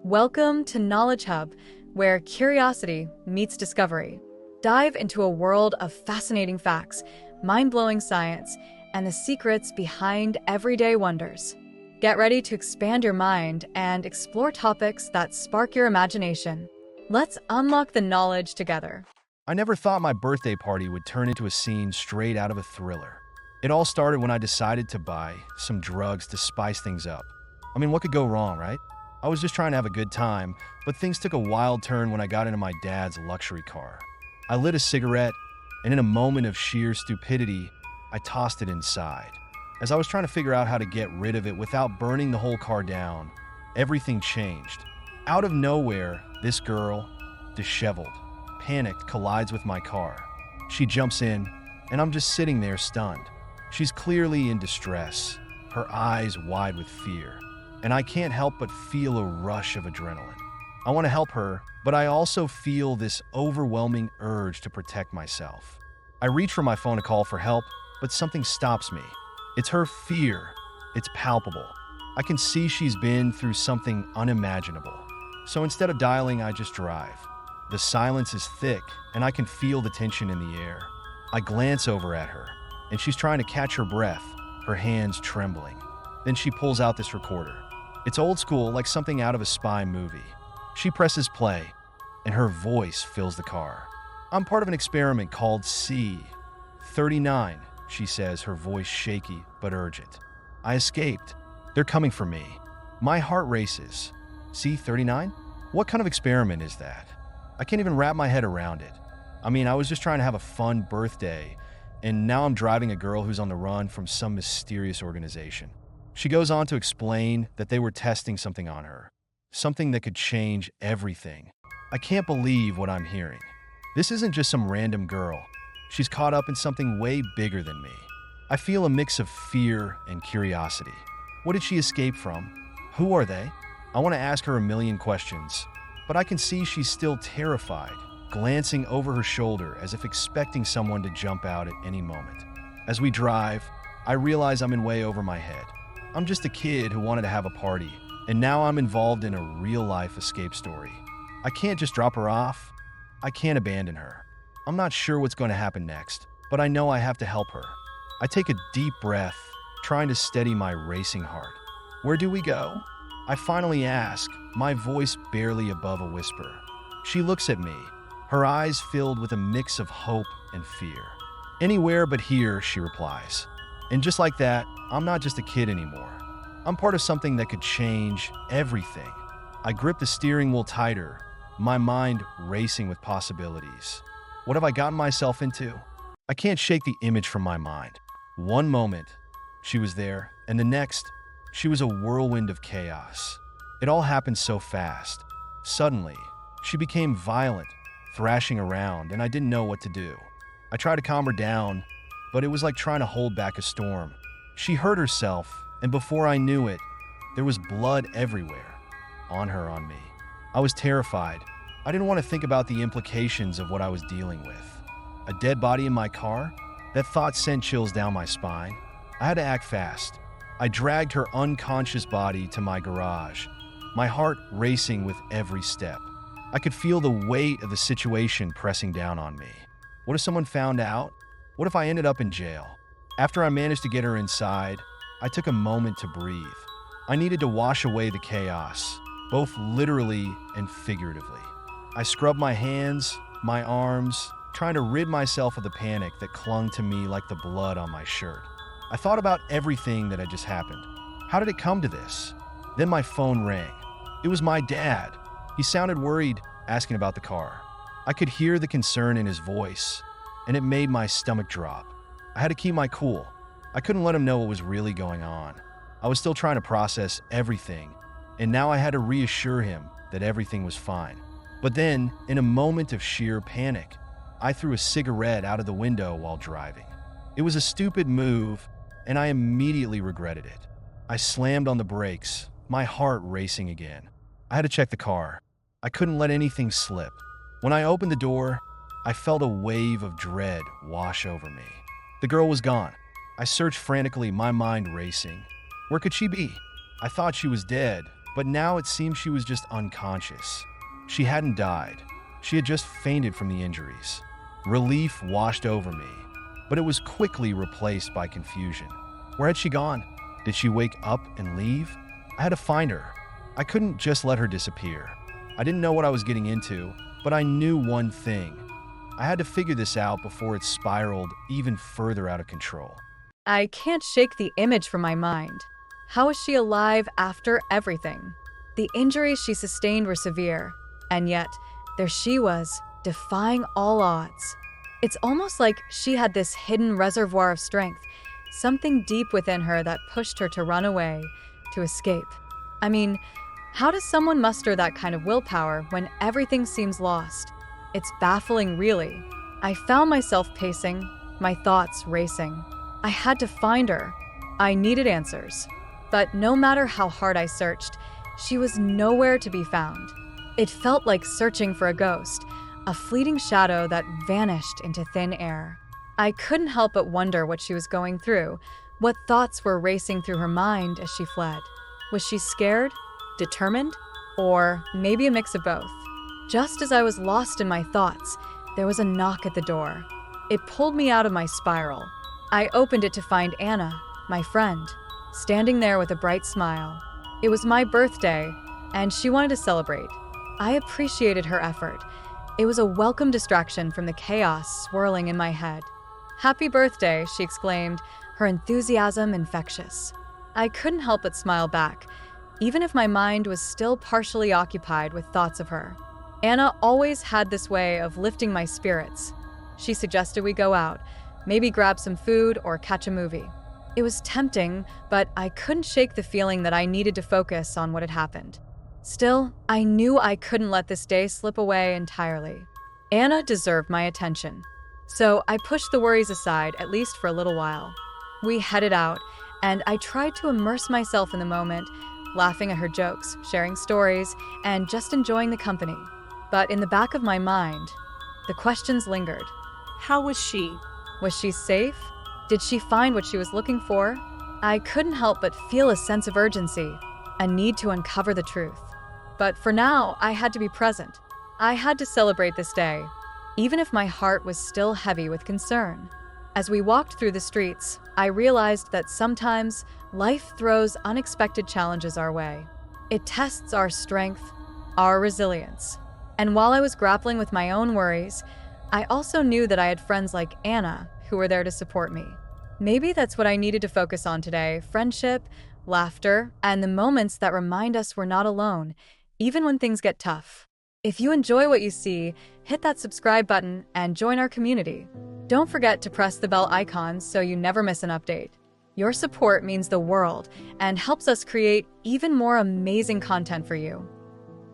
Welcome to Knowledge Hub, where curiosity meets discovery. Dive into a world of fascinating facts, mind-blowing science, and the secrets behind everyday wonders. Get ready to expand your mind and explore topics that spark your imagination. Let's unlock the knowledge together. I never thought my birthday party would turn into a scene straight out of a thriller. It all started when I decided to buy some drugs to spice things up. I mean, what could go wrong, right? I was just trying to have a good time, but things took a wild turn when I got into my dad's luxury car. I lit a cigarette, and in a moment of sheer stupidity, I tossed it inside. As I was trying to figure out how to get rid of it without burning the whole car down, everything changed. Out of nowhere, this girl, disheveled, panicked, collides with my car. She jumps in, and I'm just sitting there stunned. She's clearly in distress, her eyes wide with fear, and I can't help but feel a rush of adrenaline. I want to help her, but I also feel this overwhelming urge to protect myself. I reach for my phone to call for help, but something stops me. It's her fear. It's palpable. I can see she's been through something unimaginable. So instead of dialing, I just drive. The silence is thick, and I can feel the tension in the air. I glance over at her, and she's trying to catch her breath, her hands trembling. Then she pulls out this recorder. It's old school, like something out of a spy movie. She presses play, and her voice fills the car. I'm part of an experiment called C-39, she says, her voice shaky but urgent. I escaped. They're coming for me. My heart races. C-39? What kind of experiment is that? I can't even wrap my head around it. I mean, I was just trying to have a fun birthday, and now I'm driving a girl who's on the run from some mysterious organization. She goes on to explain that they were testing something on her, something that could change everything. I can't believe what I'm hearing. This isn't just some random girl. She's caught up in something way bigger than me. I feel a mix of fear and curiosity. What did she escape from? Who are they? I want to ask her a million questions, but I can see she's still terrified, glancing over her shoulder as if expecting someone to jump out at any moment. As we drive, I realize I'm in way over my head. I'm just a kid who wanted to have a party, and now I'm involved in a real-life escape story. I can't just drop her off. I can't abandon her. I'm not sure what's going to happen next, but I know I have to help her. I take a deep breath, trying to steady my racing heart. Where do we go? I finally ask, my voice barely above a whisper. She looks at me, her eyes filled with a mix of hope and fear. Anywhere but here, she replies. And just like that, I'm not just a kid anymore. I'm part of something that could change everything. I grip the steering wheel tighter, my mind racing with possibilities. What have I gotten myself into? I can't shake the image from my mind. One moment, she was there, and the next, she was a whirlwind of chaos. It all happened so fast. Suddenly, she became violent, thrashing around, and I didn't know what to do. I tried to calm her down, but it was like trying to hold back a storm. She hurt herself, and before I knew it, there was blood everywhere. On her, on me. I was terrified. I didn't want to think about the implications of what I was dealing with. A dead body in my car? That thought sent chills down my spine. I had to act fast. I dragged her unconscious body to my garage, my heart racing with every step. I could feel the weight of the situation pressing down on me. What if someone found out? What if I ended up in jail? After I managed to get her inside, I took a moment to breathe. I needed to wash away the chaos, both literally and figuratively. I scrubbed my hands, my arms, trying to rid myself of the panic that clung to me like the blood on my shirt. I thought about everything that had just happened. How did it come to this? Then my phone rang. It was my dad. He sounded worried, asking about the car. I could hear the concern in his voice, and it made my stomach drop. I had to keep my cool. I couldn't let him know what was really going on. I was still trying to process everything, and now I had to reassure him that everything was fine. But then, in a moment of sheer panic, I threw a cigarette out of the window while driving. It was a stupid move, and I immediately regretted it. I slammed on the brakes, my heart racing again. I had to check the car. I couldn't let anything slip. When I opened the door, I felt a wave of dread wash over me. The girl was gone. I searched frantically, my mind racing. Where could she be? I thought she was dead, But now it seemed she was just unconscious. She hadn't died. She had just fainted from the injuries. Relief washed over me, but it was quickly replaced by confusion. Where had she gone? Did she wake up and leave? I had to find her. I couldn't just let her disappear. I didn't know what I was getting into, but I knew one thing. I had to figure this out before it spiraled even further out of control. I can't shake the image from my mind. How was she alive after everything? The injuries she sustained were severe, and yet there she was, defying all odds. It's almost like she had this hidden reservoir of strength, something deep within her that pushed her to run away, to escape. I mean, how does someone muster that kind of willpower when everything seems lost? It's baffling, really. I found myself pacing, my thoughts racing. I had to find her. I needed answers. But no matter how hard I searched, she was nowhere to be found. It felt like searching for a ghost, a fleeting shadow that vanished into thin air. I couldn't help but wonder what she was going through, what thoughts were racing through her mind as she fled. Was she scared, determined, or maybe a mix of both? Just as I was lost in my thoughts, there was a knock at the door. It pulled me out of my spiral. I opened it to find Anna, my friend, standing there with a bright smile. It was my birthday, and she wanted to celebrate. I appreciated her effort. It was a welcome distraction from the chaos swirling in my head. "Happy birthday," she exclaimed, her enthusiasm infectious. I couldn't help but smile back, even if my mind was still partially occupied with thoughts of her. Anna always had this way of lifting my spirits. She suggested we go out, maybe grab some food or catch a movie. It was tempting, but I couldn't shake the feeling that I needed to focus on what had happened. Still, I knew I couldn't let this day slip away entirely. Anna deserved my attention. So I pushed the worries aside, at least for a little while. We headed out, and I tried to immerse myself in the moment, laughing at her jokes, sharing stories, and just enjoying the company. But in the back of my mind, the questions lingered. How was she? Was she safe? Did she find what she was looking for? I couldn't help but feel a sense of urgency, a need to uncover the truth. But for now, I had to be present. I had to celebrate this day, even if my heart was still heavy with concern. As we walked through the streets, I realized that sometimes life throws unexpected challenges our way. It tests our strength, our resilience. And while I was grappling with my own worries, I also knew that I had friends like Anna who were there to support me. Maybe that's what I needed to focus on today: friendship, laughter, and the moments that remind us we're not alone, even when things get tough. If you enjoy what you see, hit that subscribe button and join our community. Don't forget to press the bell icon so you never miss an update. Your support means the world and helps us create even more amazing content for you.